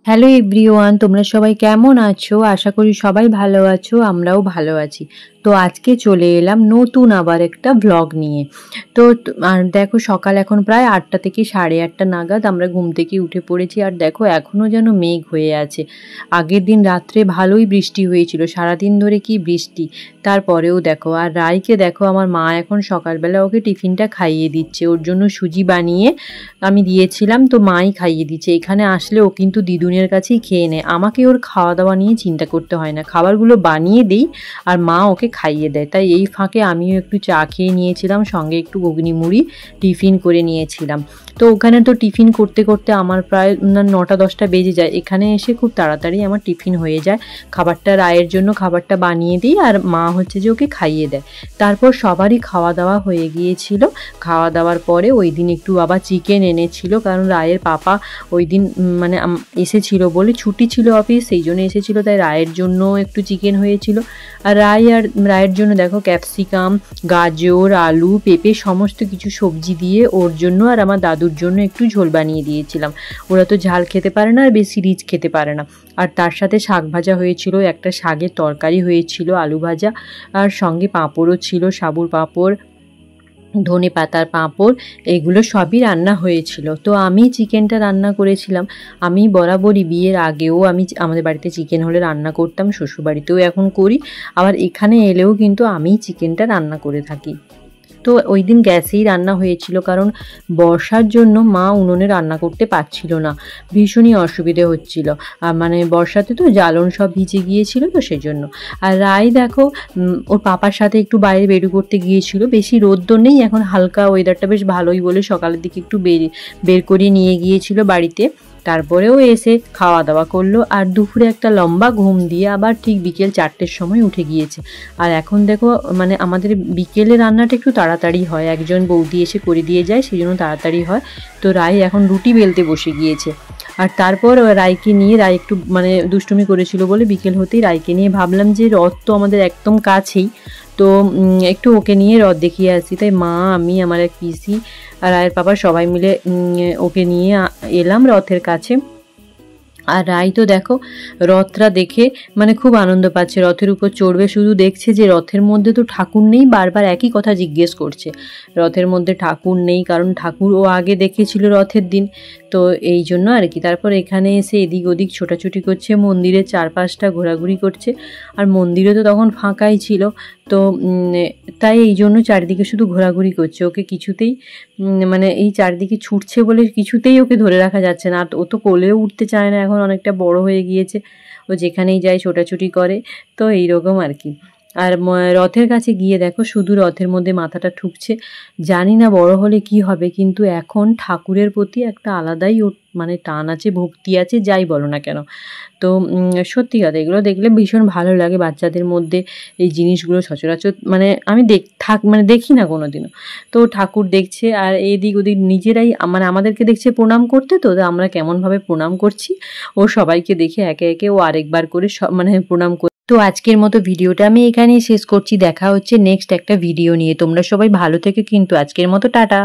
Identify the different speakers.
Speaker 1: Hello everyone, তোমরা সবাই কেমন আছো? আশা করি সবাই ভালো আছো, আমরাও ভালো আছি। তো আজকে চলে এলাম নতুন আবার একটা ভ্লগ নিয়ে। তো আর দেখো সকাল এখন প্রায় 8টা থেকে 8:30 নাগাদ আমরা ঘুম থেকে উঠে পড়েছি। আর দেখো এখনও যেন মেঘ হয়ে আছে। আগের দিন রাত্রে ভালোই বৃষ্টি হয়েছিল, সারাদিন ধরে কি বৃষ্টি। তারপরেও দেখো, আর রাইকে দেখো আমার মা এখন সকালবেলা ওকে টিফিনটা খাইয়ে দিচ্ছে। ওর জন্য সুজি বানিয়ে আমি দিয়েছিলাম, তো মাই খাইয়ে দিচ্ছে। এখানে আসলে ও কিন্তু দিদুনের কাছেই খেয়ে নেয়, আমাকে ওর খাওয়া দাওয়া নিয়ে চিন্তা করতে হয় না, খাবারগুলো বানিয়ে দিই আর মা ওকে খাইয়ে দেয়। তাই এই ফাঁকে আমিও একটু চা খেয়ে নিয়েছিলাম, সঙ্গে একটু ঘুগনি মুড়ি টিফিন করে নিয়েছিলাম। তো ওখানে তো টিফিন করতে করতে আমার প্রায় 9টা-10টা বেজে যায়। এখানে এসে খুব তাড়াতাড়ি আমার টিফিন হয়ে যায়। খাবারটা রায়ের জন্য খাবারটা বানিয়ে দিই আর মা হচ্ছে যে ওকে খাইয়ে দেয়। তারপর সবারই খাওয়া দাওয়া হয়ে গিয়েছিল। খাওয়া দাওয়ার পরে ওই দিন একটু আবার চিকেন এনেছিল, কারণ রায়ের পাপা ওই দিন মানে এসেছিল বলে, ছুটি ছিল অফিস, সেই জন্য এসেছিল, তাই রায়ের জন্য একটু চিকেন হয়েছিল। আর রায়ের জন্য দেখো ক্যাপসিকাম, গাজর, আলু, পেঁপে সমস্ত কিছু সবজি দিয়ে ওর জন্য আর আমার দাদুর জন্য একটু ঝোল বানিয়ে দিয়েছিলাম। ওরা তো ঝাল খেতে পারে না আর বেশি রিচ খেতে পারে না। আর তার সাথে শাক ভাজা হয়েছিল, একটা শাকের তরকারি হয়েছিল, আলু ভাজা, আর সঙ্গে পাঁপড়ও ছিল, সাবুর পাঁপড়, ধনে পাতার পাঁপড়, এগুলো সবই রান্না হয়েছিল। তো আমি চিকেনটা রান্না করেছিলাম। আমি বরাবরই বিয়ের আগেও আমি আমাদের বাড়িতে চিকেন হলে রান্না করতাম, শ্বশুরবাড়িতেও এখন করি, আবার এখানে এলেও কিন্তু আমিই চিকেনটা রান্না করে থাকি। তো ওই দিন গ্যাসেই রান্না হয়েছিল, কারণ বর্ষার জন্য মা উনুনে রান্না করতে পারছিল না, ভীষণই অসুবিধে হচ্ছিল। মানে বর্ষাতে তো জ্বালন সব ভিজে গিয়েছিল, তো সেজন্য। আর রাই দেখো ওর পাপার সাথে একটু বাইরে বেরু করতে গিয়েছিল, বেশি রোদ্দুর নেই এখন, হালকা ওয়েদারটা বেশ ভালোই বলে সকালের দিকে একটু বের করে নিয়ে গিয়েছিল বাড়িতে। তারপরেও এসে খাওয়া দাওয়া করলো আর দুপুরে একটা লম্বা ঘুম দিয়ে আবার ঠিক বিকেল 4টের সময় উঠে গিয়েছে। আর এখন দেখো মানে আমাদের বিকেলে রান্নাটা একটু তাড়াতাড়ি হয়, একজন বৌদি এসে করে দিয়ে যায়, সেই জন্য তাড়াতাড়ি হয়। তো রাই এখন রুটি বেলতে বসে গিয়েছে। আর তারপর রাইকে নিয়ে, রাই একটু মানে দুষ্টুমি করেছিল বলে বিকেল হতেই রাইকে নিয়ে ভাবলাম যে রথ তো আমাদের একদম কাছেই, তো একটু ওকে নিয়ে রথ দেখিয়ে আসি। তাই মা, আমি, আমার এক পিসি আর রায়ের পাপা সবাই মিলে ওকে নিয়ে এলাম রথের কাছে। আর রাই তো দেখো রথটা দেখে মানে খুব আনন্দ পাচ্ছে, রথের উপর চড়বে, শুধু দেখছে যে রথের মধ্যে তো ঠাকুর নেই, বারবার একই কথা জিজ্ঞেস করছে, রথের মধ্যে ঠাকুর নেই, কারণ ঠাকুর ও আগে দেখেছিল রথের দিন, তো এই জন্য আর কি। তারপর এখানে এসে এদিক ওদিক ছোটাছুটি করছে, মন্দিরের চারপাশটা ঘোরাঘুরি করছে, আর মন্দিরে তো তখন ফাঁকাই ছিল, তো তাই এই জন্য চারিদিকে শুধু ঘোরাঘুরি করছে। ওকে কিছুতেই মানে এই চারদিকে ছুটছে বলে কিছুতেই ওকে ধরে রাখা যাচ্ছে না, আর ও তো কোলেও উঠতে চায় না, এখন অনেকটা বড় হয়ে গিয়েছে, ও যেখানেই যায় ছোটাছুটি করে, তো এইরকম আর কি। আর রথের কাছে গিয়ে দেখো শুধু রথের মধ্যে মাথাটা ঠুকছে, জানি না বড় হলে কি হবে, কিন্তু এখন ঠাকুরের প্রতি একটা আলাদাই ওর মানে টান আছে, ভক্তি আছে, যাই বলো না কেন। তো সত্যি কথা এগুলো দেখলে ভীষণ ভালো লাগে বাচ্চাদের মধ্যে, এই জিনিসগুলো সচরাচর মানে আমি দেখি না কোনো দিনও। তো ঠাকুর দেখছে আর এদিক ওদিক নিজেরাই মানে আমাদেরকে দেখছে প্রণাম করতে, তো আমরা কেমনভাবে প্রণাম করছি, ও সবাইকে দেখে একে একে ও আরেকবার করে মানে প্রণাম করছে। তো আজকের মতো ভিডিওটা আমি এখানেই শেষ করছি, দেখা হচ্ছে নেক্সট একটা ভিডিও নিয়ে। তোমরা সবাই ভালো থেকে কিন্তু, আজকের মতো টাটা।